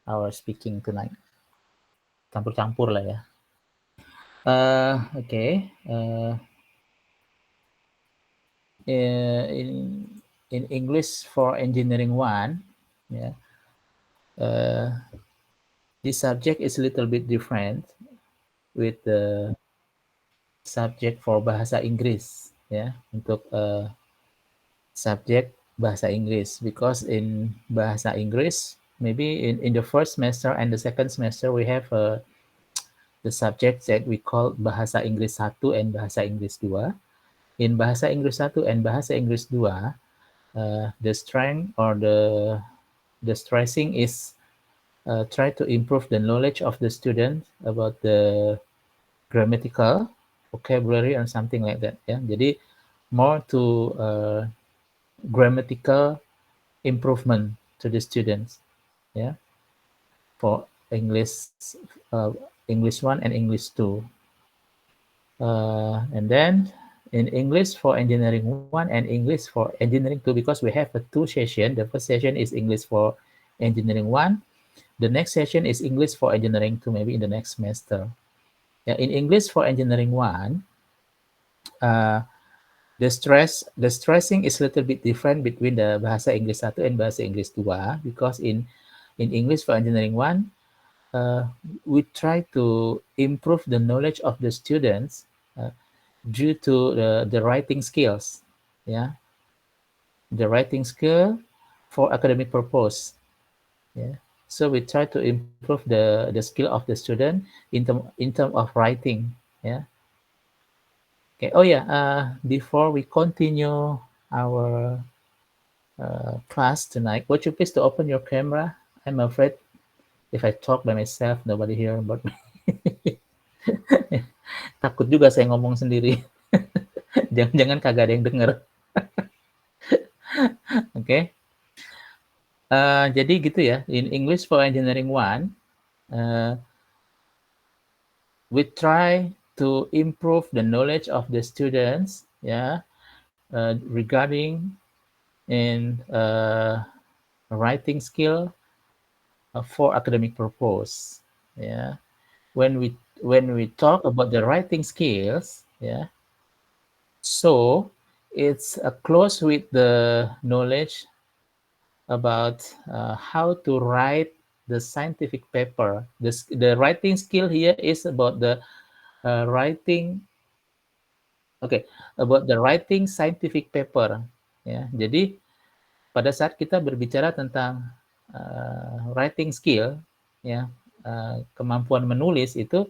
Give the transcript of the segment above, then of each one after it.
our speaking tonight. Campur-campur lah ya. Okay. In English for Engineering 1, yeah, this subject is a little bit different with the subject for bahasa Inggris, ya, untuk subjek bahasa Inggris, because in bahasa Inggris, maybe in the first semester and the second semester we have the subject that we call bahasa Inggris 1 and bahasa Inggris 2. In bahasa Inggris 1 and bahasa Inggris 2, the strength or the stressing is try to improve the knowledge of the student about the grammatical vocabulary or something like that, ya. Jadi more to grammatical improvement to the students, yeah, for English, English 1 and English 2. And then in English for Engineering 1 and English for Engineering 2, because we have a 2 session. The first session is English for Engineering 1. The next session is English for Engineering 2, maybe in the next semester. Yeah, in English for Engineering 1, the stressing is a little bit different between the bahasa Inggris 1 and bahasa Inggris 2, because in English for Engineering 1, we try to improve the knowledge of the students due to the writing skills, yeah, the writing skill for academic purpose, yeah. So we try to improve the skill of the student in term of writing, yeah. Okay. Oh yeah. Before we continue our class tonight, would you please to open your camera? I'm afraid if I talk by myself, nobody hear about me. Takut juga saya ngomong sendiri. Jangan-jangan kagak ada yang denger. Oke. Jadi gitu ya. In English for Engineering 1, we try to improve the knowledge of the students, yeah, regarding in writing skill for academic purpose. Yeah. When we talk about the writing skills, yeah, so it's close with the knowledge about how to write the scientific paper. The writing skill here is about the writing, about the writing scientific paper. Ya, jadi pada saat kita berbicara tentang writing skill, ya, kemampuan menulis itu,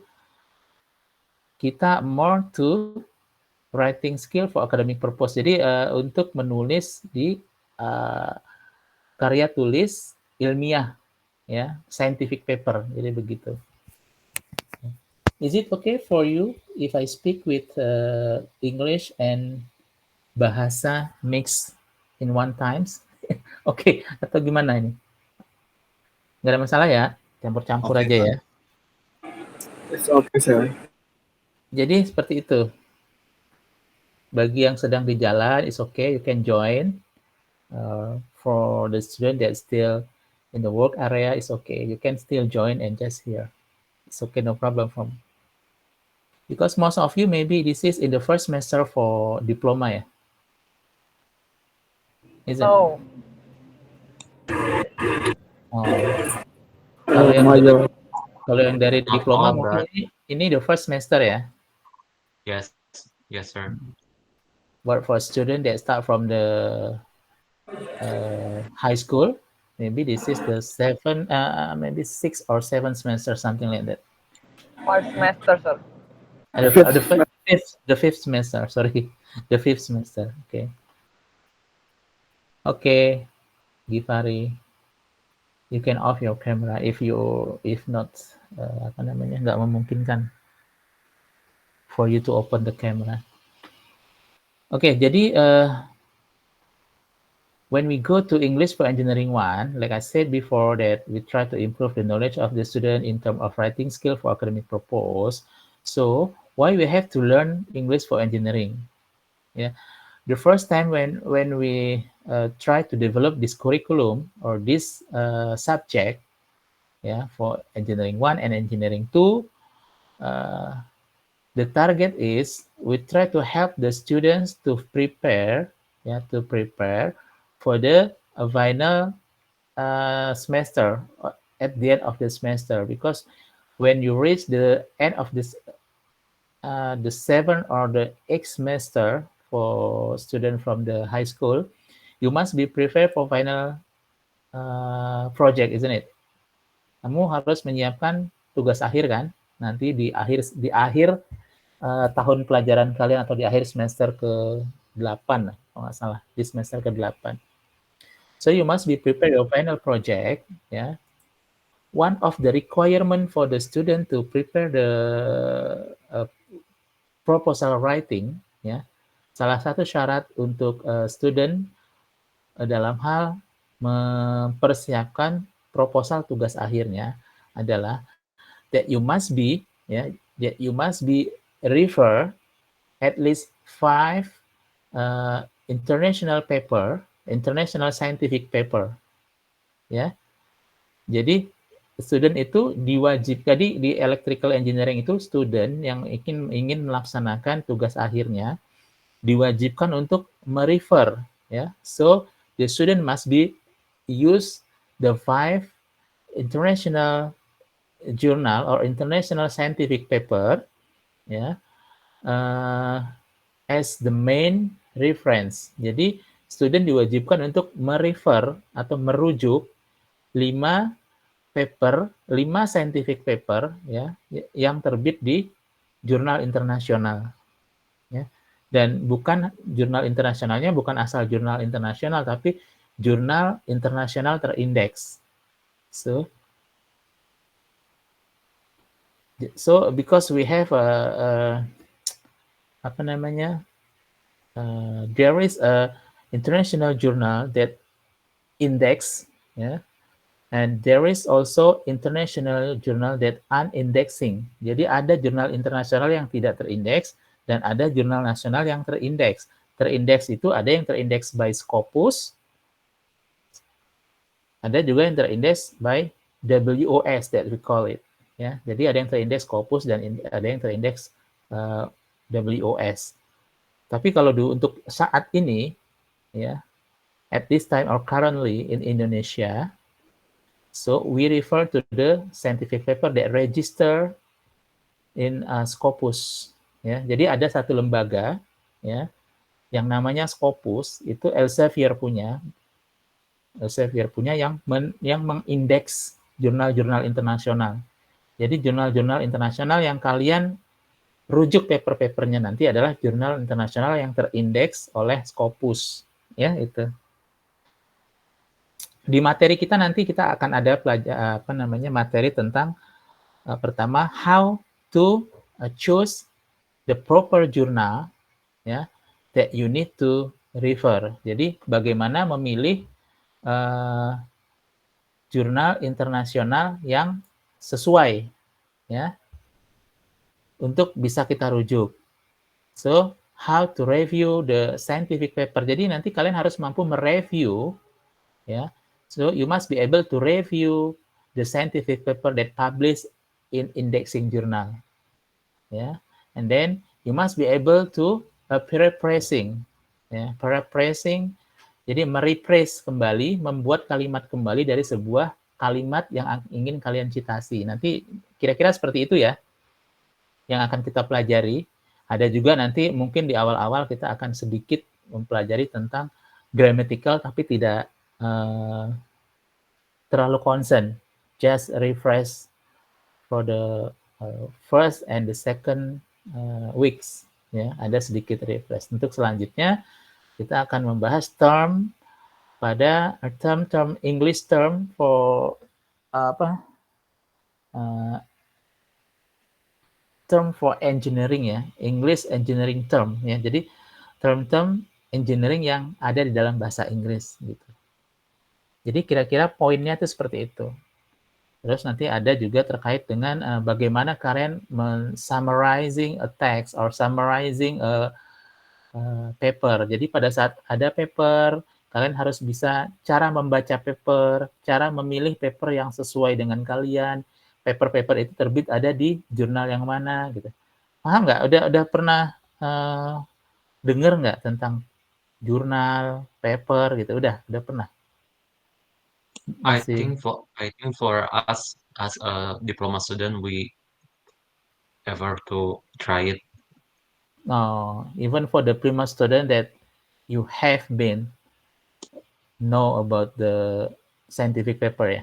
kita more to writing skill for academic purpose. Jadi untuk menulis di karya tulis ilmiah, ya, scientific paper. Jadi begitu. Is it okay for you if I speak with English and bahasa mix in one times? Oke, atau gimana ini? Nggak ada masalah ya? Campur-campur aja ya? It's okay, sir. Jadi seperti itu. Bagi yang sedang di jalan, it's okay, you can join. For the student that's still in the work area, it's okay. You can still join and just hear. It's okay, no problem for me. Because most of you, maybe this is in the first semester for diploma ya? Isn't it? No. Kalau yang dari diploma all, mungkin ini the first semester ya? Yes, sir. But for student that start from the high school, maybe this is the maybe 6 or 7 semester, something like that. 5 semester, sir. The fifth semester, sorry. The fifth semester, okay. Okay, Gifari, you can off your camera if not, nggak memungkinkan for you to open the camera. Okay, jadi when we go to English for Engineering 1, like I said before, that we try to improve the knowledge of the student in terms of writing skill for academic purpose. So why we have to learn English for engineering? Yeah, the first time when we try to develop this curriculum or this subject, yeah, for engineering 1 and engineering 2. The target is we try to help the students to prepare, for the final semester at the end of the semester, because when you reach the end of this the 7th or the 8th semester for student from the high school, you must be prepared for final project, isn't it? Kamu harus menyiapkan tugas akhir kan, nanti di akhir tahun pelajaran kalian atau di akhir semester ke-8 kalau nggak salah, di semester ke-8. So you must be prepared your final project, ya. One of the requirement for the student to prepare the proposal writing, ya. Salah satu syarat untuk student dalam hal mempersiapkan proposal tugas akhirnya adalah that you must be refer at least 5 international scientific paper, ya. Jadi student itu diwajibkan di electrical engineering itu, student yang ingin melaksanakan tugas akhirnya diwajibkan untuk merefer, ya. So the student must be use the 5 international journal or international scientific paper, ya, as the main reference. Jadi student diwajibkan untuk merefer atau merujuk 5 scientific paper, ya, yang terbit di jurnal internasional, ya. Dan bukan jurnal internasionalnya bukan asal jurnal internasional, tapi jurnal internasional terindeks. So because we have there is a international journal that index, ya. And there is also international journal that unindexing. Jadi ada jurnal internasional yang tidak terindeks dan ada jurnal nasional yang terindeks. Terindeks itu ada yang terindeks by Scopus, ada juga yang terindeks by WOS that we call it. Ya, jadi ada yang terindeks Scopus dan ada yang terindeks WOS. Tapi kalau untuk saat ini, ya, at this time or currently in Indonesia, so we refer to the scientific paper that register in Scopus. Ya, jadi ada satu lembaga, ya, yang namanya Scopus, itu Elsevier punya yang mengindeks jurnal-jurnal internasional. Jadi jurnal-jurnal internasional yang kalian rujuk paper-papernya nanti adalah jurnal internasional yang terindeks oleh Scopus, ya, itu. Di materi kita nanti kita akan ada materi tentang pertama how to choose the proper journal, ya, that you need to refer. Jadi bagaimana memilih jurnal internasional yang sesuai, ya, untuk bisa kita rujuk. So how to review the scientific paper. Jadi nanti kalian harus mampu mereview, ya. So you must be able to review the scientific paper that published in indexing journal, ya. And then you must be able to paraphrasing, ya, paraphrasing. Jadi merephrase kembali, membuat kalimat kembali dari sebuah kalimat yang ingin kalian citasi. Nanti kira-kira seperti itu, ya, yang akan kita pelajari. Ada juga nanti mungkin di awal-awal kita akan sedikit mempelajari tentang grammatical, tapi tidak terlalu concern, just refresh for the first and the second weeks, ya, ada sedikit refresh. Untuk selanjutnya kita akan membahas term English term for term for engineering, ya, English engineering term, ya. Jadi term-term engineering yang ada di dalam bahasa Inggris, gitu. Jadi kira-kira poinnya itu seperti itu. Terus nanti ada juga terkait dengan bagaimana kalian summarizing a text or summarizing a paper. Jadi pada saat ada paper Kalian harus bisa cara membaca paper, cara memilih paper yang sesuai dengan kalian. Paper-paper itu terbit ada di jurnal yang mana gitu. Paham nggak? Udah pernah dengar nggak tentang jurnal, paper gitu? Udah pernah? I Masih? think for us as a diploma student, we ever to try it. No, even for the prima student that you have been know about the scientific paper ya?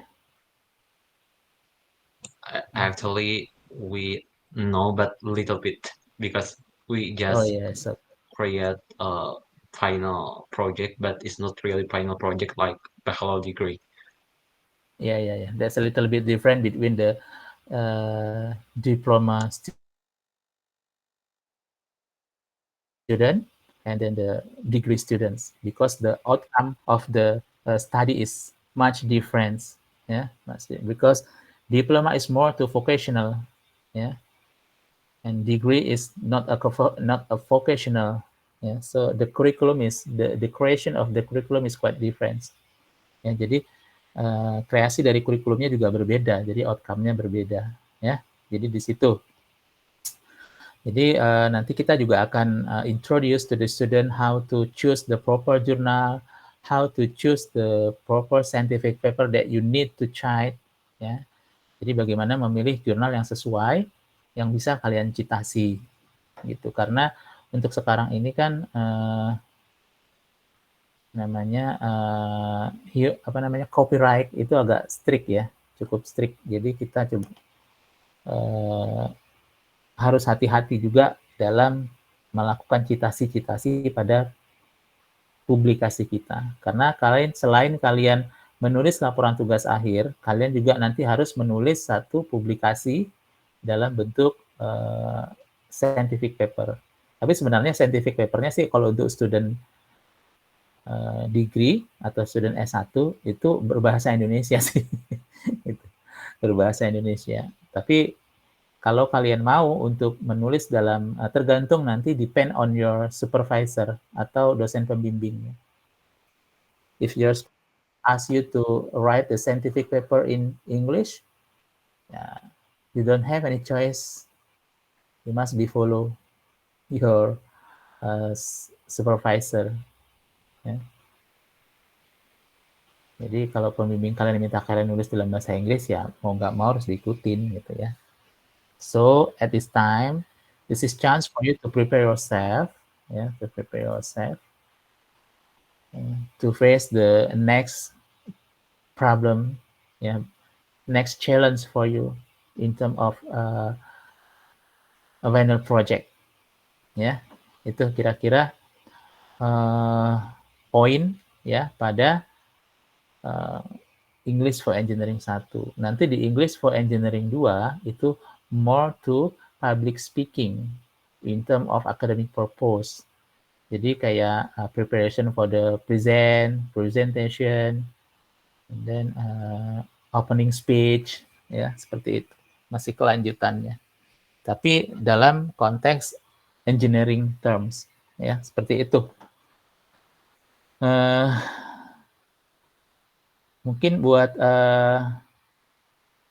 Actually, we know but little bit because we Oh just yeah, so create a final project, but it's not really final project like bachelor degree. yeah. That's a little bit different between the diploma student and then the degree students, because the outcome of the study is much different. Yeah, because diploma is more to vocational, yeah, and degree is not a vocational. Yeah, so the curriculum is the creation of the curriculum is quite different. Ya, jadi kreasi dari kurikulumnya juga berbeda, jadi outcome-nya berbeda, ya. Jadi di situ. Jadi nanti kita juga akan introduce to the student how to choose the proper journal, how to choose the proper scientific paper that you need to cite, ya. Jadi bagaimana memilih jurnal yang sesuai, yang bisa kalian citasi, gitu. Karena untuk sekarang ini kan copyright itu agak strict ya, cukup strict. Jadi kita coba harus hati-hati juga dalam melakukan citasi-citasi pada publikasi kita. Karena selain kalian menulis laporan tugas akhir, kalian juga nanti harus menulis satu publikasi dalam bentuk scientific paper. Tapi sebenarnya scientific papernya sih kalau untuk student degree atau student S1 itu berbahasa Indonesia sih. Gitu. Berbahasa Indonesia. Tapi kalau kalian mau untuk menulis dalam tergantung nanti depend on your supervisor atau dosen pembimbing. If your ask you to write the scientific paper in English, you don't have any choice. You must be follow your supervisor. Ya. Jadi kalau pembimbing kalian minta kalian nulis dalam bahasa Inggris, ya mau nggak mau harus diikutin gitu ya. So at this time, this is chance for you to prepare yourself, to face the next problem, next challenge for you in terms of a final project, ya. Itu kira-kira poin ya pada English for Engineering 1. Nanti di English for Engineering 2 itu more to public speaking in term of academic purpose. Jadi kayak preparation for the presentation, and then opening speech, ya seperti itu. Masih kelanjutannya. Tapi dalam konteks engineering terms, ya seperti itu. Mungkin buat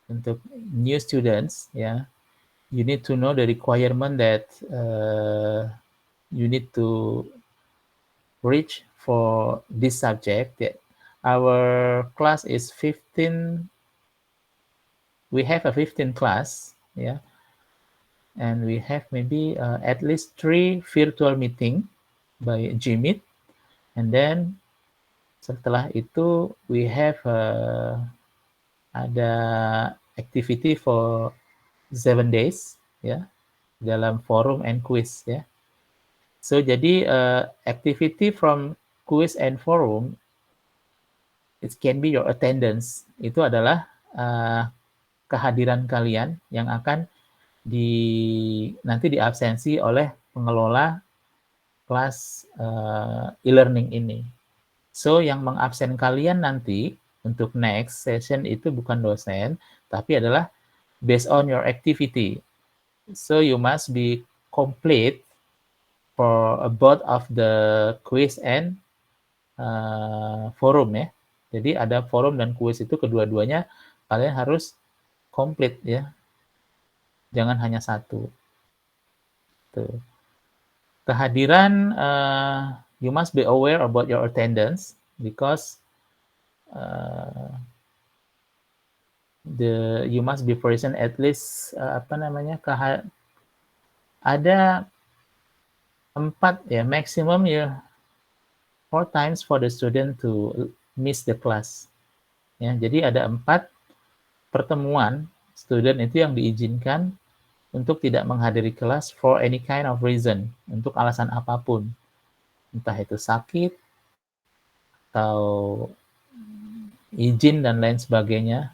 untuk new students, ya, you need to know the requirement that you need to reach for this subject. Our class is 15. We have a 15 class, yeah, and we have maybe at least 3 virtual meeting by Gmeet, and then setelah itu we have ada activity for 7 days, ya, dalam forum and quiz, ya. So jadi activity from quiz and forum, it can be your attendance. Itu adalah kehadiran kalian yang akan nanti diabsensi oleh pengelola kelas e-learning ini. So yang mengabsen kalian nanti untuk next session itu bukan dosen, tapi adalah based on your activity. So you must be complete for both of the quiz and forum ya. Jadi ada forum dan kuis itu kedua-duanya kalian harus komplit ya. Jangan hanya satu. Tuh. Kehadiran, you must be aware about your attendance because you must be present at least ada 4 ya maximum ya 4 times for the student to miss the class ya. Jadi ada 4 pertemuan student itu yang diizinkan untuk tidak menghadiri kelas for any kind of reason, untuk alasan apapun, entah itu sakit atau izin dan lain sebagainya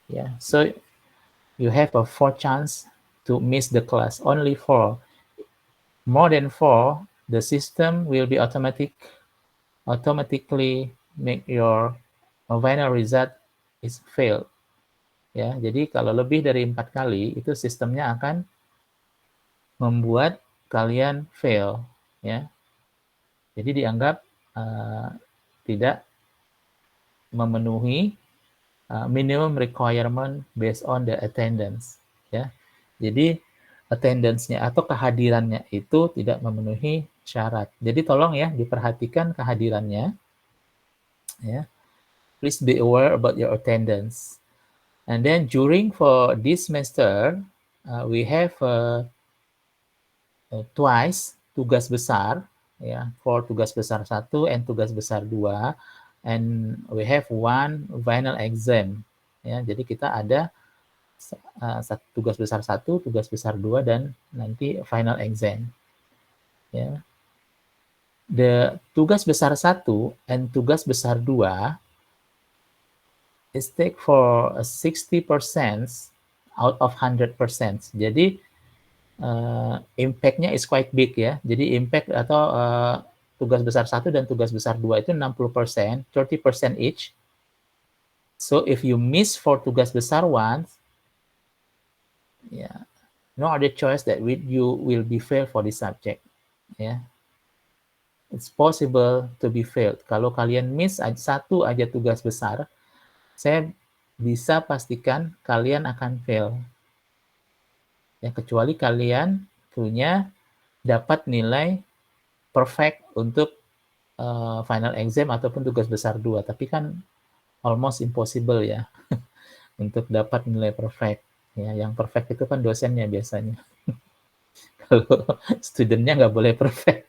ya. So you have a 4 chance to miss the class, only 4. More than 4, the system will be automatically make your final result is failed. Ya, jadi kalau lebih dari 4 kali, itu sistemnya akan membuat kalian fail. Ya, jadi dianggap tidak memenuhi minimum requirement based on the attendance. Ya, jadi attendance-nya atau kehadirannya itu tidak memenuhi syarat. Jadi tolong ya diperhatikan kehadirannya. Ya, please be aware about your attendance. And then for this semester, we have twice tugas besar, ya, for tugas besar 1 and tugas besar 2, and we have one final exam. Ya, jadi kita ada tugas besar 1, tugas besar 2, dan nanti final exam. Ya. The tugas besar 1 and tugas besar 2 is take for 60% out of 100%. Jadi impact-nya is quite big ya. Jadi impact atau tugas besar 1 dan tugas besar 2 itu 60%, 30% each. So if you miss for tugas besar 1, yeah, no other choice that you will be failed for this subject. Ya. It's possible to be failed. Kalau kalian miss satu aja tugas besar, saya bisa pastikan kalian akan fail. Ya, kecuali kalian punya dapat nilai perfect untuk final exam ataupun tugas besar 2. Tapi kan almost impossible ya untuk dapat nilai perfect. Ya, yang perfect itu kan dosennya biasanya. Kalau studentnya nggak boleh perfect.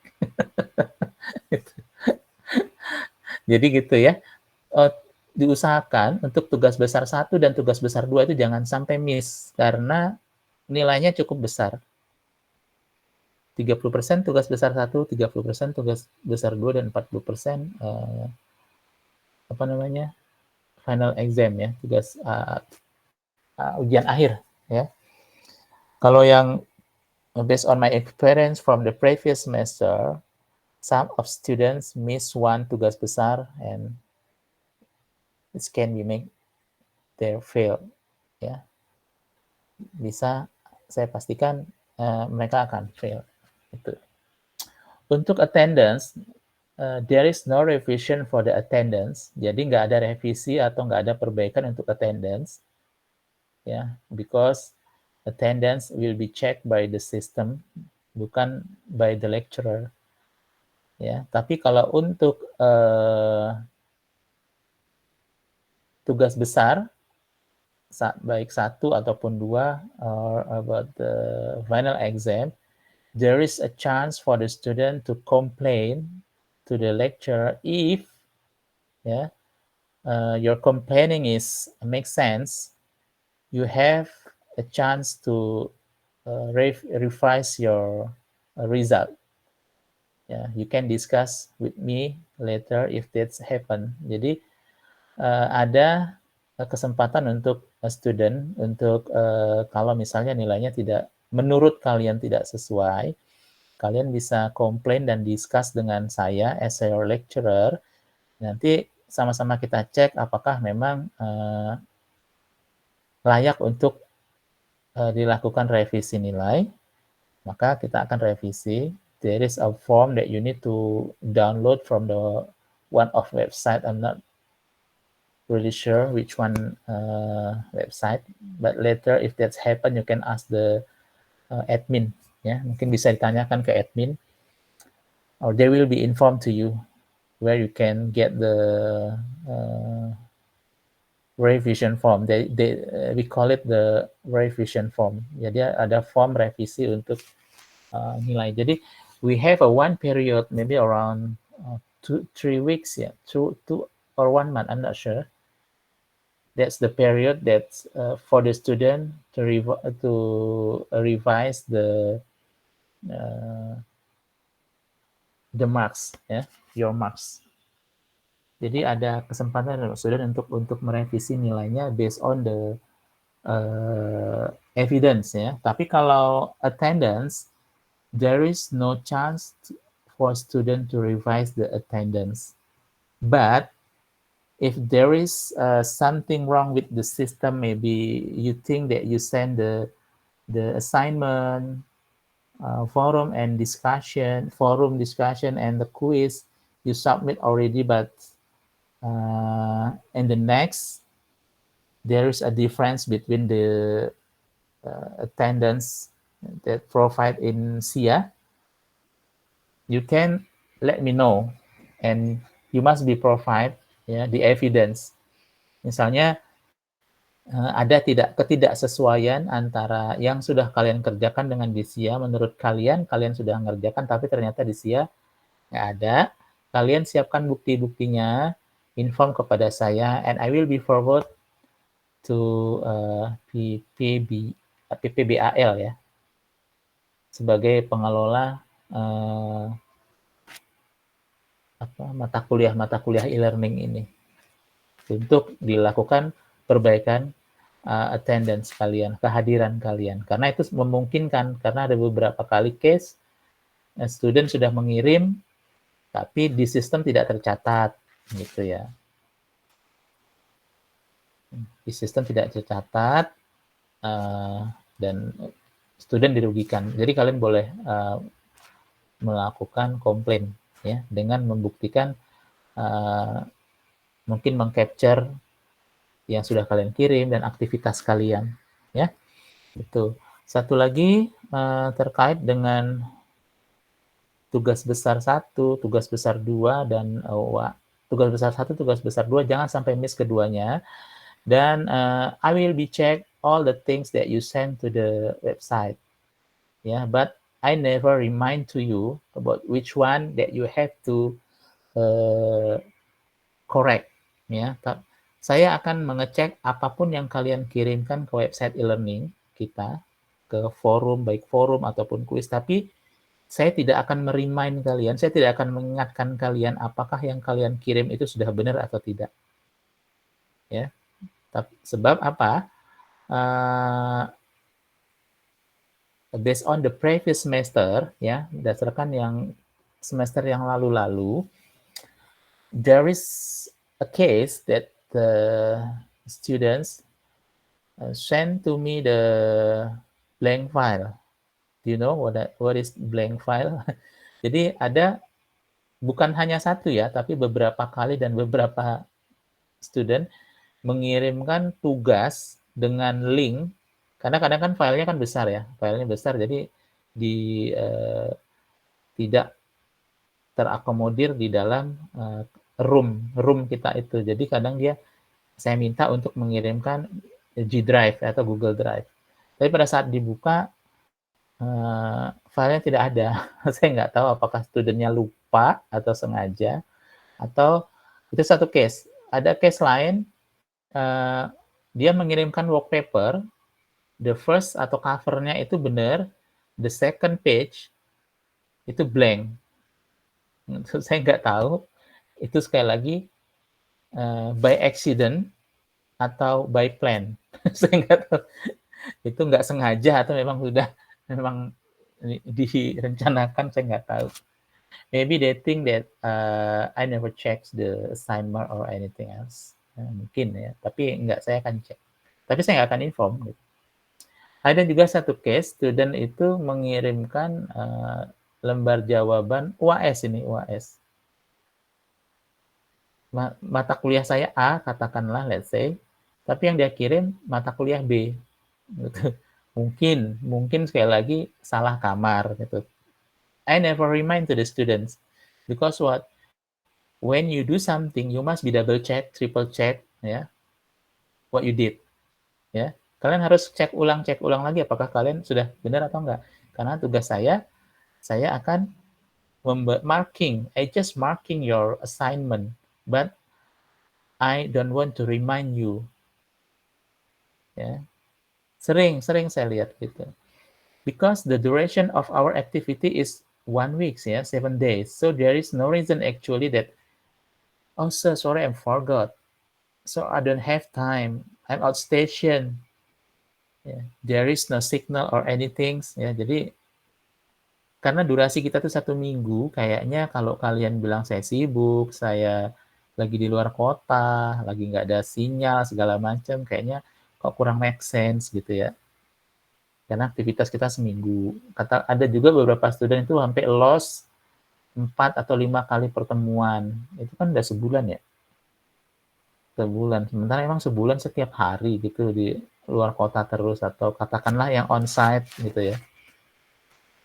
Jadi gitu ya. Diusahakan untuk tugas besar 1 dan tugas besar 2 itu jangan sampai miss karena nilainya cukup besar. 30% tugas besar 1, 30% tugas besar 2, dan 40% final exam ya, tugas ujian akhir ya. Kalau yang based on my experience from the previous semester, some of students miss one tugas besar and it can be make their fail ya. Bisa saya pastikan mereka akan fail. Itu. Untuk attendance, there is no revision for the attendance. Jadi nggak ada revisi atau nggak ada perbaikan untuk attendance. Ya, because attendance will be checked by the system, bukan by the lecturer. Ya, tapi kalau untuk tugas besar, baik 1 ataupun 2, or about the final exam, there is a chance for the student to complain to the lecturer if your complaining makes sense. You have a chance to revise your result. You can discuss with me later if that's happen. Jadi ada kesempatan untuk student untuk kalau misalnya nilainya tidak menurut kalian tidak sesuai, kalian bisa komplain dan discuss dengan saya as your lecturer. Nanti sama-sama kita cek apakah memang layak untuk dilakukan revisi nilai. Maka kita akan revisi. There is a form that you need to download from the one of website. I'm not really sure which one website, but later if that's happen, you can ask the admin. Ya, mungkin bisa ditanyakan ke admin, or they will be informed to you where you can get the revision form. We call it the revision form. Jadi ada form revisi untuk nilai. Jadi we have a one period, maybe around 2-3 weeks, yeah, two or 1 month. I'm not sure. That's the period that's for the student to revise the marks, ya, your marks. Jadi ada kesempatan student untuk merevisi nilainya based on the evidence, ya. Tapi kalau attendance, there is no chance for student to revise the attendance. But if there is something wrong with the system, maybe you think that you send the assignment, forum discussion, and the quiz you submit already, but in the next, there is a difference between the attendance that provide in SIA. You can let me know, and you must be provide the evidence. Misalnya ada ketidaksesuaian antara yang sudah kalian kerjakan dengan di SIA. Menurut kalian sudah mengerjakan, tapi ternyata di SIA nggak ada. Kalian siapkan bukti-buktinya, inform kepada saya, and I will be forward to PPBAL, ya, sebagai pengelola mata kuliah e-learning ini, untuk dilakukan perbaikan attendance kalian, kehadiran kalian, karena itu memungkinkan, karena ada beberapa kali case student sudah mengirim tapi di sistem tidak tercatat, gitu ya. Di sistem tidak tercatat dan student dirugikan. Jadi kalian boleh melakukan komplain, ya, dengan membuktikan mungkin mengcapture yang sudah kalian kirim dan aktivitas kalian, ya. Itu. Satu lagi terkait dengan tugas besar 1, tugas besar 2, dan tugas besar 1, tugas besar 2, jangan sampai miss keduanya. Dan I will be check all the things that you send to the website. Yeah, but I never remind to you about which one that you have to correct. Ya, saya akan mengecek apapun yang kalian kirimkan ke website e-learning kita, ke forum, baik forum ataupun kuis, tapi saya tidak akan merimain kalian, saya tidak akan mengingatkan kalian apakah yang kalian kirim itu sudah benar atau tidak. Ya, sebab apa? Based on the previous semester, ya, berdasarkan yang semester yang lalu-lalu, there is a case that the students send to me the blank file. Do you know what is blank file? Jadi ada, bukan hanya satu ya, tapi beberapa kali dan beberapa student mengirimkan tugas dengan link, karena kadang kan filenya kan besar ya, filenya besar, jadi tidak terakomodir di dalam room kita itu. Jadi kadang saya minta untuk mengirimkan G Drive atau Google Drive. Tapi pada saat dibuka, filenya tidak ada. Saya nggak tahu apakah studentnya lupa atau sengaja, atau itu satu case. Ada case lain, dia mengirimkan work paper, the first atau covernya itu benar, the second page itu blank. Saya nggak tahu itu sekali lagi by accident atau by plan. Saya nggak tahu itu nggak sengaja atau memang direncanakan, saya nggak tahu. Maybe they think that I never check the assignment or anything else. Mungkin ya, tapi nggak, saya akan cek. Tapi saya nggak akan inform. Gitu. Ada juga satu case, student itu mengirimkan lembar jawaban UAS ini, UAS. mata kuliah saya A, katakanlah, let's say, tapi yang dia kirim mata kuliah B, gitu. Mungkin sekali lagi salah kamar, gitu. I never remind to the students, because what? When you do something, you must be double check, triple check, ya, what you did, ya. Kalian harus cek ulang lagi apakah kalian sudah benar atau enggak. Karena tugas saya akan I just marking your assignment, but I don't want to remind you. Ya, sering saya lihat gitu. Because the duration of our activity is 1 week, ya, 7 days. So there is no reason actually that, oh sir, sorry, I forgot. So I don't have time. I'm outstation. Ya, there is no signal or anything. Ya, jadi karena durasi kita tuh 1 minggu, kayaknya kalau kalian bilang saya sibuk, saya lagi di luar kota, lagi nggak ada sinyal segala macam, kayaknya kok kurang make sense gitu ya. Karena aktivitas kita seminggu. Ada juga beberapa student itu sampai lost 4 atau 5 kali pertemuan. Itu kan udah sebulan ya. Sebulan. Sementara emang sebulan setiap hari gitu di luar kota terus, atau katakanlah yang onsite gitu ya.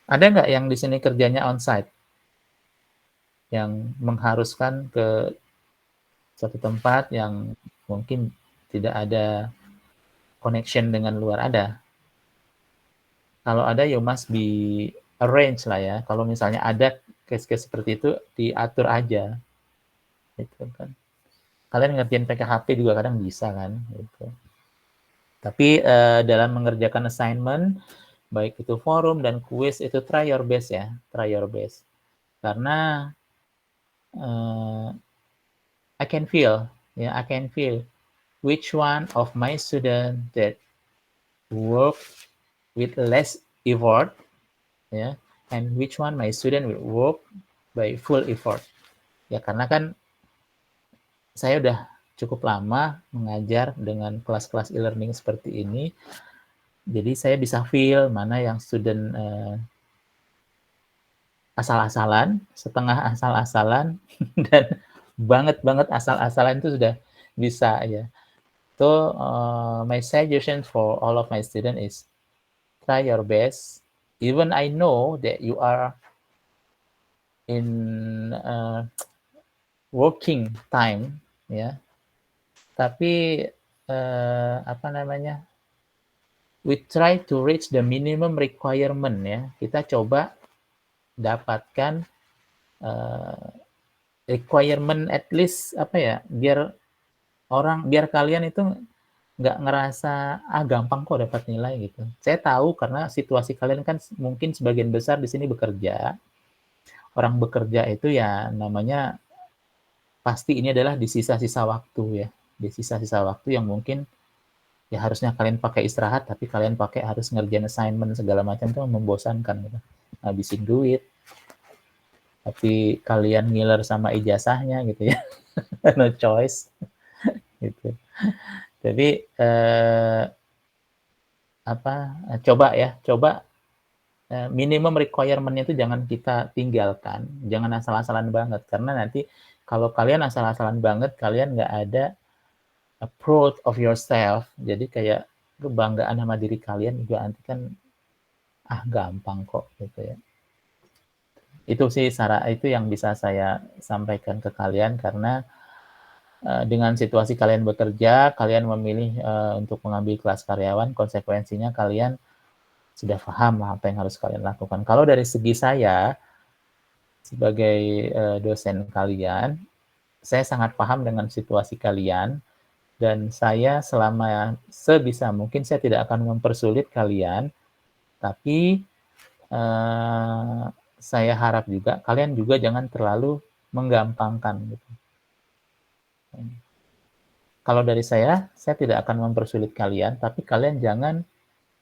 Ada nggak yang di sini kerjanya onsite? Yang mengharuskan ke satu tempat yang mungkin tidak ada connection dengan luar, ada? Kalau ada, you must be arrange lah ya. Kalau misalnya ada case-case seperti itu, diatur aja. Gitu kan. Kalian ngerjain pakai HP juga kadang bisa kan. Gitu. Tapi dalam mengerjakan assignment, baik itu forum dan quiz, itu try your best ya. Try your best. Karena I can feel which one of my student that work with less effort, ya, and which one my student will work by full effort. Ya, karena kan saya udah cukup lama mengajar dengan kelas-kelas e-learning seperti ini, jadi saya bisa feel mana yang student asal-asalan, setengah asal-asalan, dan banget asal-asalan itu sudah bisa ya. So my suggestion for all of my students is try your best. Even I know that you are in working time, ya. Tapi apa namanya? We try to reach the minimum requirement ya. Kita coba dapatkan requirement at least apa ya? Biar kalian itu nggak ngerasa gampang kok dapat nilai gitu. Saya tahu karena situasi kalian kan mungkin sebagian besar di sini bekerja. Orang bekerja itu ya namanya pasti ini adalah di sisa-sisa waktu ya. Di sisa-sisa waktu yang mungkin ya harusnya kalian pakai istirahat, tapi kalian pakai harus ngerjain assignment segala macam, itu membosankan gitu. Habisin duit, tapi kalian ngiler sama ijazahnya gitu ya. No choice gitu. Jadi coba minimum requirement-nya itu jangan kita tinggalkan, jangan asal-asalan banget, karena nanti kalau kalian asal-asalan banget, kalian nggak ada approach of yourself, jadi kayak kebanggaan sama diri kalian juga nanti kan gampang kok gitu ya. Itu sih itu yang bisa saya sampaikan ke kalian, karena dengan situasi kalian bekerja, kalian memilih untuk mengambil kelas karyawan, konsekuensinya kalian sudah paham apa yang harus kalian lakukan. Kalau dari segi saya sebagai dosen kalian, saya sangat paham dengan situasi kalian, dan saya selama sebisa mungkin saya tidak akan mempersulit kalian, tapi saya harap juga kalian juga jangan terlalu menggampangkan gitu. Kalau dari saya tidak akan mempersulit kalian, tapi kalian jangan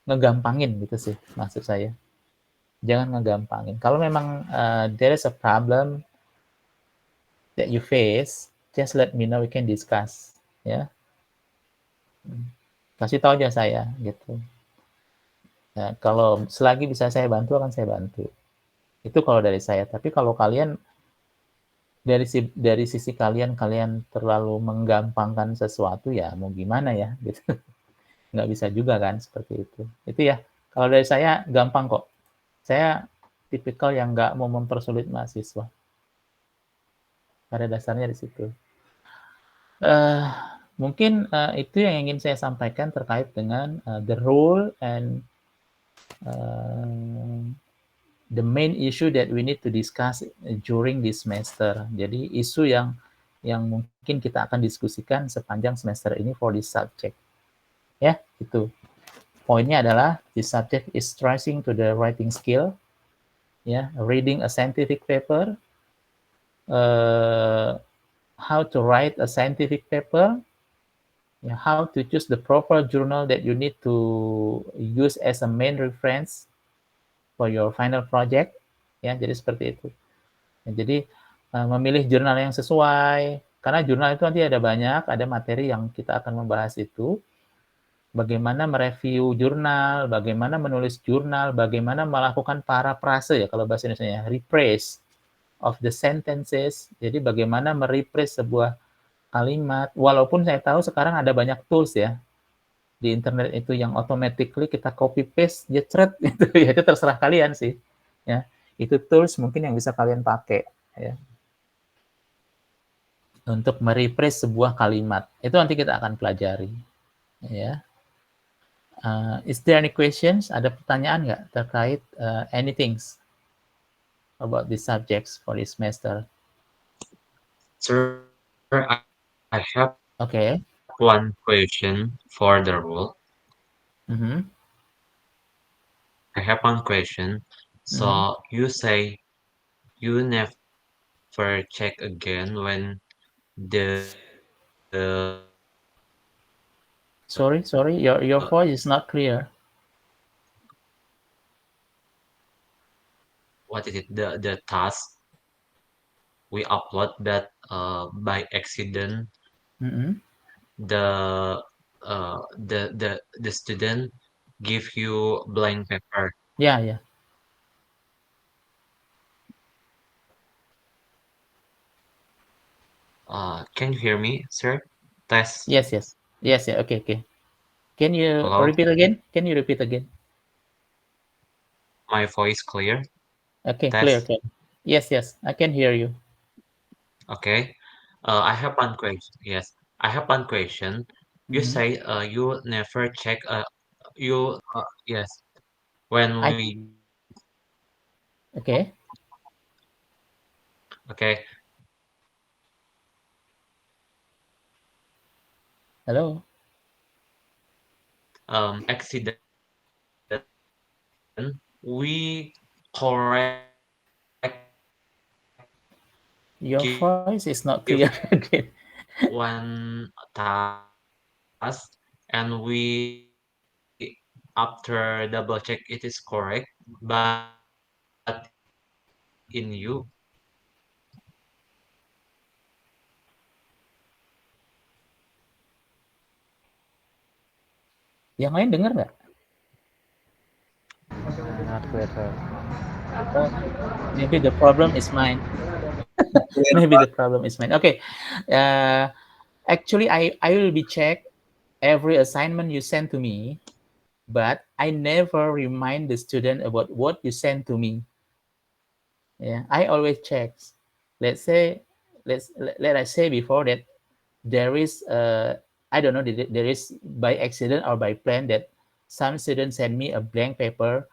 ngegampangin gitu sih maksud saya. Jangan ngegampangin. Kalau memang there is a problem that you face, just let me know, we can discuss ya. Kasih tahu aja saya gitu. Nah, kalau selagi bisa saya bantu akan saya bantu. Itu kalau dari saya. Tapi kalau kalian dari sisi kalian terlalu menggampangkan sesuatu, ya mau gimana ya gitu. Nggak bisa juga kan seperti itu. Itu ya, kalau dari saya gampang kok. Saya tipikal yang nggak mau mempersulit mahasiswa. Pada dasarnya di situ. Mungkin itu yang ingin saya sampaikan terkait dengan the role and the main issue that we need to discuss during this semester. Jadi isu yang mungkin kita akan diskusikan sepanjang semester ini for this subject. Ya, itu. Poinnya adalah this subject is stressing to the writing skill, ya, reading a scientific paper, how to write a scientific paper, how to choose the proper journal that you need to use as a main reference for your final project, ya, jadi seperti itu. Ya, jadi memilih jurnal yang sesuai, karena jurnal itu nanti ada banyak, ada materi yang kita akan membahas itu, bagaimana mereview jurnal, bagaimana menulis jurnal, bagaimana melakukan paraphrase, ya kalau bahasa Indonesia, rephrase of the sentences, jadi bagaimana merephrase sebuah kalimat, walaupun saya tahu sekarang ada banyak tools ya, di internet itu yang automatically kita copy paste jecret gitu ya, itu terserah kalian sih ya, itu tools mungkin yang bisa kalian pakai ya untuk merephrase sebuah kalimat, itu nanti kita akan pelajari ya. Is there any questions, ada pertanyaan nggak terkait anything about these subjects for this semester? Sir, I have Okay. one question for the rule. I have one question. So you say you never check again when the Sorry, your voice is not clear. what is it? The task we upload that by accident the the student give you blank paper. Yeah. Can you hear me, sir? Test. Yes. Yeah. Okay. Can you Hello. repeat again? My voice clear? Okay, clear. Test. Yes. I can hear you. Okay. I have one question. Yes, I have one question. You say you never check you yes when I we Okay. okay Hello. accident we correct Your give voice is not clear again. one task and we after double check it is correct, but in you Yang lain dengar nggak? Not clear. Oh, maybe the problem is mine. Okay. Actually, I will be check every assignment you send to me, but I never remind the student about what you send to me. Yeah, I always check. Let's say, let I say before that there is I don't know, there is by accident or by plan that some students send me a blank paper.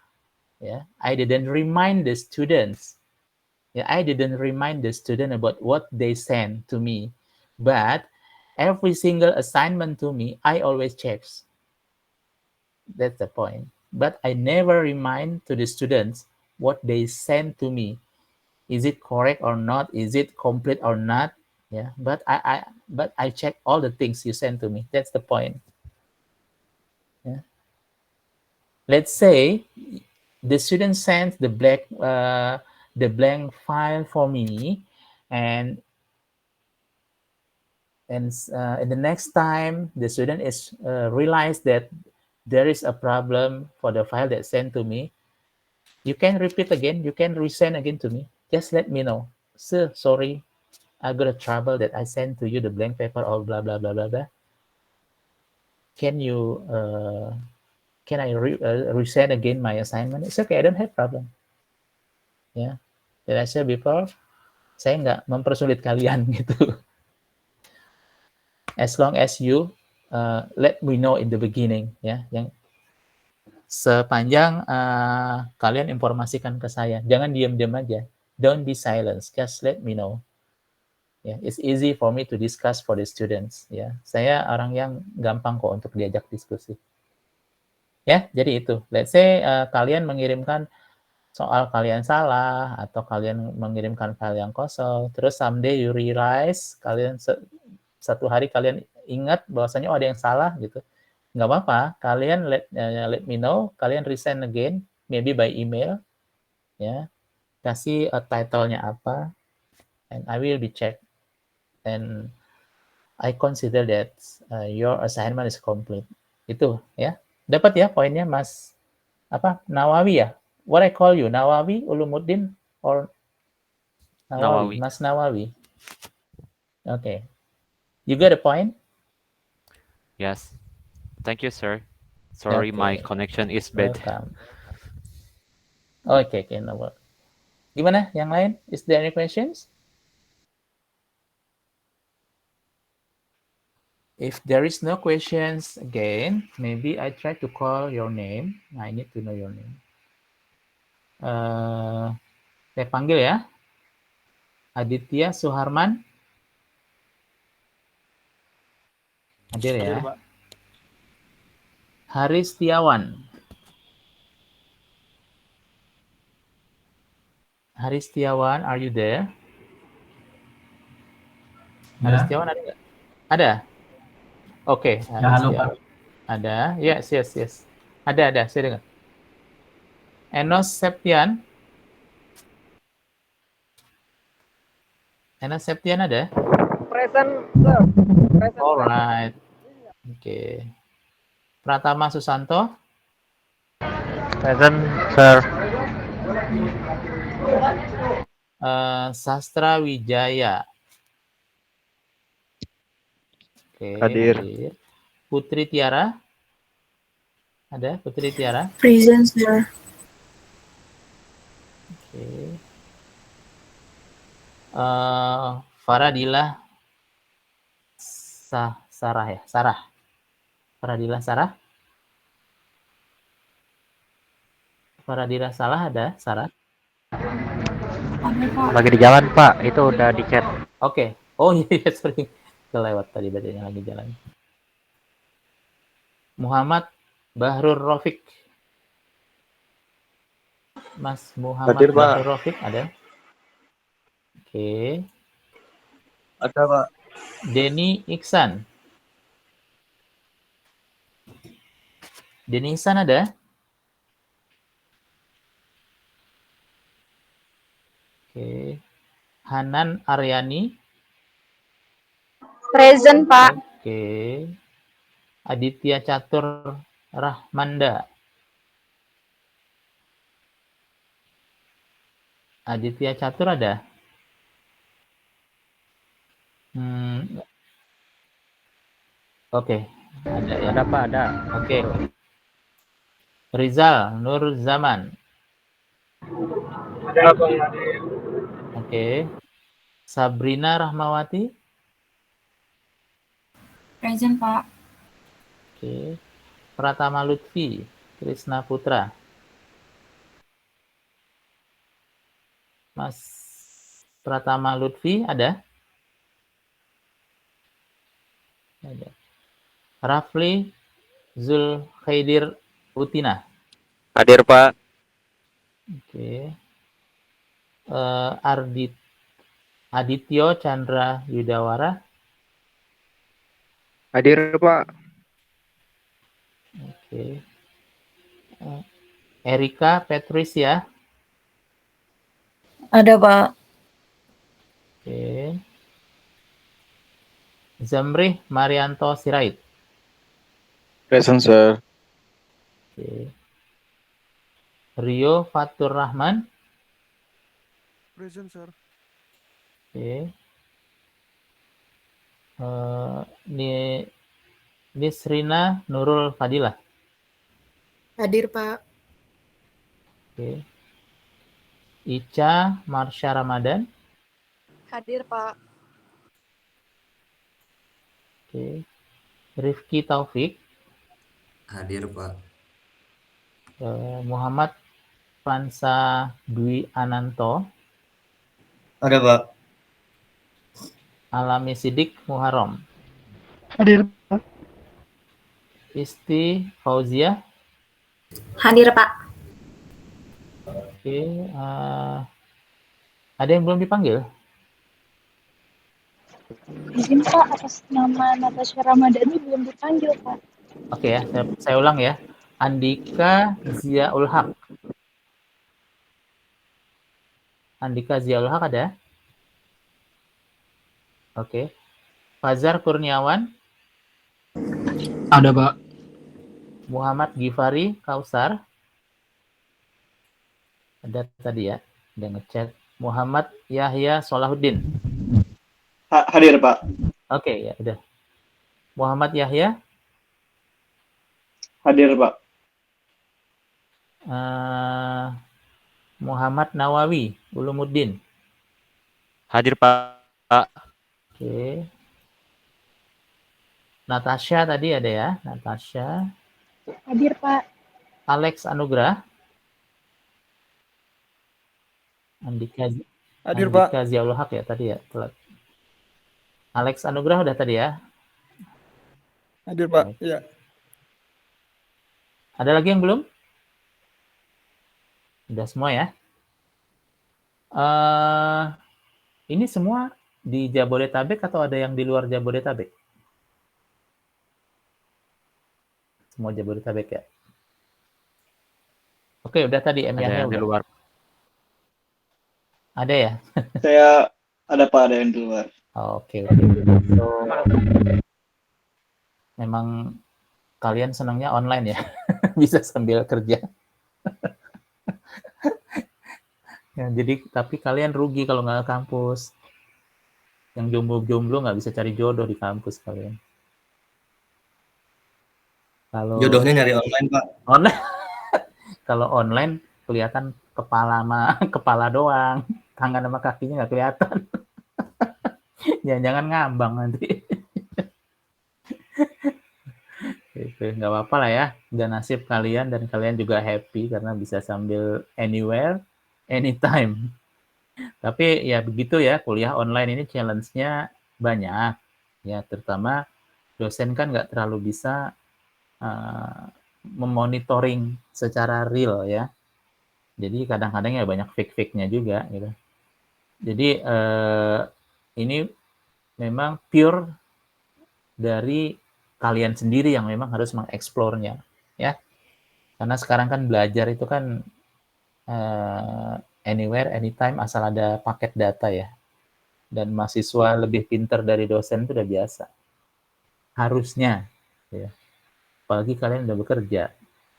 Yeah, I didn't remind the students. Yeah, I didn't remind the student about what they sent to me, but every single assignment to me, I always checks. That's the point. But I never remind to the students what they send to me. Is it correct or not? Is it complete or not? Yeah, but I check all the things you send to me. That's the point. Yeah. Let's say the student sends the blank file for me, and in the next time the student is realize that there is a problem for the file that sent to me, you can repeat again, you can resend again to me, just let me know, sir, sorry, I got a trouble that I sent to you the blank paper or blah blah blah blah blah. Can you can I resend again my assignment? It's okay, I don't have problem. Ya, that I said before, saya nggak mempersulit kalian gitu. As long as you let me know in the beginning, ya, yang sepanjang kalian informasikan ke saya, jangan diam-diam aja. Don't be silent, just let me know. Ya, it's easy for me to discuss for the students. Ya, saya orang yang gampang kok untuk diajak diskusi. Ya, jadi itu. Let's say kalian mengirimkan soal kalian salah atau kalian mengirimkan file yang kosong, terus someday you realize kalian satu hari kalian ingat bahwasanya ada yang salah gitu, nggak apa-apa, kalian let me know, kalian resend again, maybe by email, ya, kasih title-nya apa, and I will be check, and I consider that your assignment is complete. Itu ya, dapat ya poinnya Mas apa Nawawi ya? What I call you, Nawawi, Ulumuddin, or Nawawi, Nawawi. Mas Nawawi. Okay. You got a point? Yes. Thank you, sir. Sorry, my Okay. connection is bad. Welcome. Okay, no problem. Gimana yang lain? Is there any questions? If there is no questions, again, maybe I try to call your name. I need to know your name. Saya panggil ya. Aditya Suharman. Hadir ya. Hadir, Pak. Haris Setiawan. Haris Setiawan, are you there? Haris Setiawan ada nggak? Ada? Oke, Ya, halo Pak. ada. Yes. Ada. Saya dengar. Enos Septian. Enos Septian ada? Present, sir. Present. Alright. Oke. Pratama Susanto. Present, sir. Sastra Wijaya. Oke, Hadir. Putri Tiara. Ada Putri Tiara? Present, sir. Oke. Faradila Sarah ya? Sarah. Faradila Sarah? Faradila Salah ada? Sarah? Lagi di jalan, Pak. Itu udah di chat. Oke. Oh iya, sorry. Kelewat tadi bacanya lagi jalan. Muhammad Bahrul Rafiq. Mas Muhammad Hadir, Pak. Bahrul Rafiq ada? Oke. Ada, Pak. Denny Iksan. Denny Iksan ada? Oke. Hanan Aryani. Present, Pak. Oke. Aditya Catur Rahmanda. Aditya Catur ada? Oke. Ada ya? Ada, Pak, ada. Oke. Rizal Nur Zaman. Ada, Pak. Oke. Sabrina Rahmawati. Present, Pak. Oke. Pratama Lutfi Krisna Putra. Mas Pratama Lutfi ada? Ada. Rafli Zulkhaidir Utina. Hadir, Pak. Oke. Adityo Chandra Yudawara. Hadir, Pak. Oke. Erika Patricia. Ada, Pak. Oke. Zamrih Marianto Sirait. Present, sir. Oke. Rio Fatur Rahman. Present, sir. Oke. Nisrina Nurul Fadilah. Hadir, Pak. Oke. Ica Marsha Ramadan. Hadir, Pak. Oke. Rifki Taufik. Hadir, Pak. Muhammad Pansa Dwi Ananto. Ada, Pak. Alami Sidik Muharram. Hadir, Pak. Isti Fauzia. Hadir, Pak. Oke. Ada yang belum dipanggil? Izin Pak, atas nama Natasha Ramadhani belum dipanggil Pak. Oke ya, saya ulang ya. Andika Ziaul Haq. Andika Ziaul Haq ada? Oke. Fazar Kurniawan. Ada, Pak. Muhammad Gifari Kausar. Ada tadi ya, udah ngechat. Muhammad Yahya Solahuddin. Hadir, Pak. Oke, ya udah. Muhammad Yahya. Hadir, Pak. Muhammad Nawawi Ulumuddin. Hadir, Pak. Oke. Natasha tadi ada ya, Natasha. Hadir Pak. Alex Anugrah. Andika Ziaul Haq ya tadi ya, telat. Alex Anugrah udah tadi ya. Hadir, Pak. Iya. Ada lagi yang belum? Udah semua ya. Ini semua di Jabodetabek atau ada yang di luar Jabodetabek? Semua Jabodetabek ya. Oke, udah tadi Ada Yahya yang di udah. luar. Ada ya? Saya ada, Pak, ada yang di luar. Oke. So, memang kalian senangnya online ya? Bisa sambil kerja. Ya, jadi, tapi kalian rugi kalau nggak ke kampus. Yang jomblo-jomblo nggak bisa cari jodoh di kampus kalian. Kalau Jodohnya nyari online, Pak. online, kalau online kelihatan kepala doang, tangan sama kakinya nggak kelihatan. Jangan ngambang nanti. Gitu, nggak apa-apa lah ya. Udah nasib kalian dan kalian juga happy karena bisa sambil anywhere, anytime. Tapi ya begitu ya, kuliah online ini challenge-nya banyak. Ya, terutama dosen kan nggak terlalu bisa memonitoring secara real ya. Jadi kadang-kadang ya banyak fake-fake-nya juga gitu. Jadi ini memang pure dari kalian sendiri yang memang harus mengeksplornya ya. Karena sekarang kan belajar itu kan anywhere, anytime asal ada paket data ya. Dan mahasiswa lebih pintar dari dosen itu udah biasa. Harusnya ya. Apalagi kalian udah bekerja.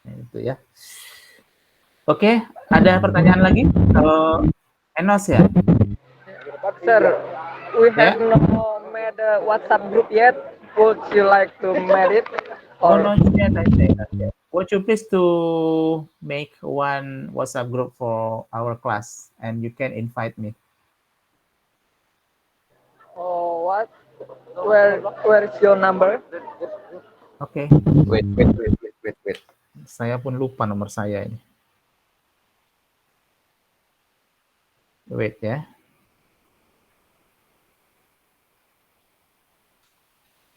Itu ya. Oke, ada pertanyaan lagi? Kalau Enos ya? But sir, we have not made a WhatsApp group yet. Would you like to make it? Oh, not yet, I think. Okay. Would you please to make one WhatsApp group for our class and you can invite me. Oh, what? Where is your number? Oke. Wait. Saya pun lupa nomor saya ini. Wait ya.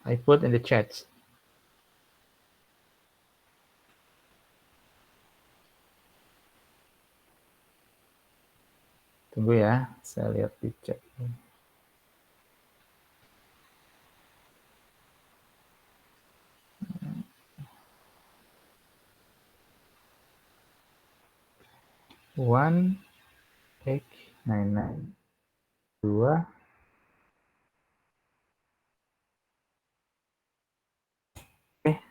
I put in the chat. Tunggu ya, saya lihat di chat. One 899 2 okay.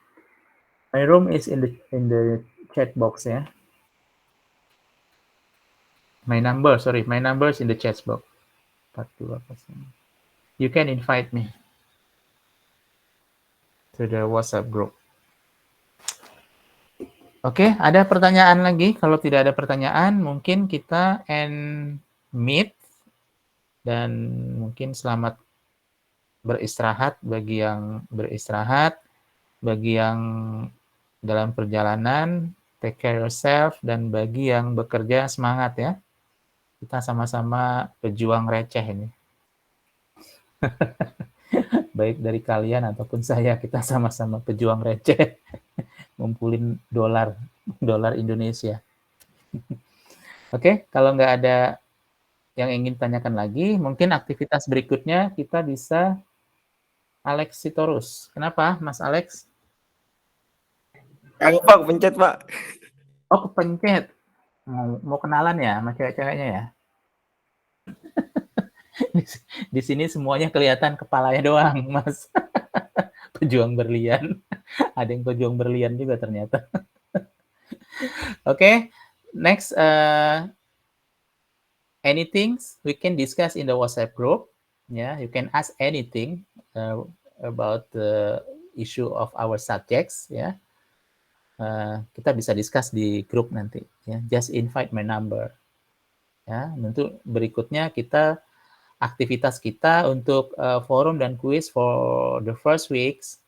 My room is in the chat box ya. My number is in the chat box. 42%. You can invite me. to the WhatsApp group. Oke, ada pertanyaan lagi? Kalau tidak ada pertanyaan, mungkin kita end meet dan mungkin selamat beristirahat bagi yang beristirahat, bagi yang dalam perjalanan, take care yourself, dan bagi yang bekerja semangat ya. Kita sama-sama pejuang receh ini. Baik dari kalian ataupun saya, kita sama-sama pejuang receh. Ngumpulin dolar Indonesia. Oke, kalau nggak ada yang ingin tanyakan lagi, mungkin aktivitas berikutnya kita bisa Alex Sitorus. Kenapa, Mas Alex? Kagak Pak, pencet Pak. Oh, kepencet. Mau kenalan ya sama cewek-ceweknya ya? Di sini semuanya kelihatan kepalanya doang, Mas. Pejuang berlian. Ada yang pejuang berlian juga ternyata. Oke, next. Anything we can discuss in the WhatsApp group. Yeah, you can ask anything about the issue of our subjects. Yeah, kita bisa discuss di grup nanti. Ya, just invite my number. Ya, tentu berikutnya kita aktivitas kita untuk forum dan quiz for the first weeks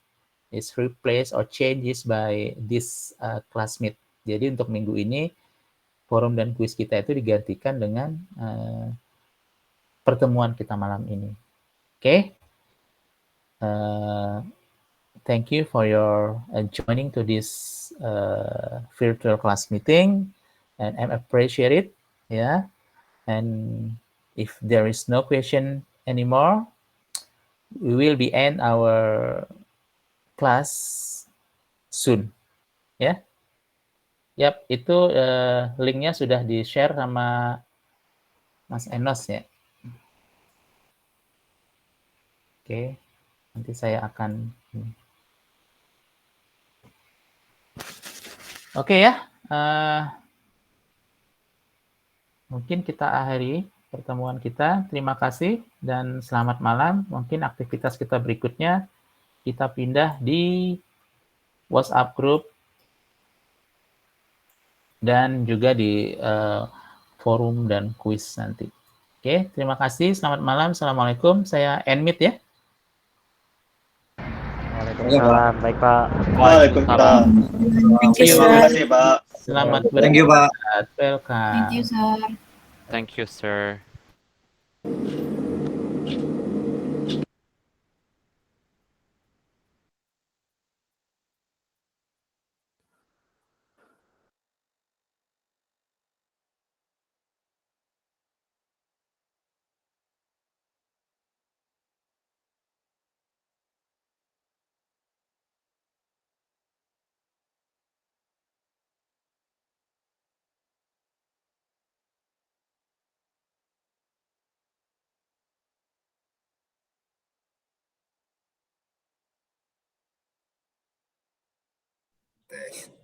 is replaced or changes by this classmate. Jadi untuk minggu ini forum dan quiz kita itu digantikan dengan pertemuan kita malam ini. Oke. Thank you for your joining to this virtual class meeting, and I appreciate it. Yeah. And if there is no question anymore, we will be end our class soon. Ya. Yap, itu linknya sudah di-share sama Mas Enos ya. Oke, nanti saya akan Oke ya, mungkin kita akhiri pertemuan kita. Terima kasih dan selamat malam. Mungkin aktivitas kita berikutnya kita pindah di WhatsApp group dan juga di forum dan quiz nanti. Oke, terima kasih. Selamat malam. Assalamualaikum. Saya Enmit ya. Waalaikumsalam. Baik Pak. Waalaikumsalam. Thank you, Terima sir. kasih, Pak. Selamat Thank you, Pak. beristirahat. Welcome. Thank you, sir. Thank you, sir. Tes.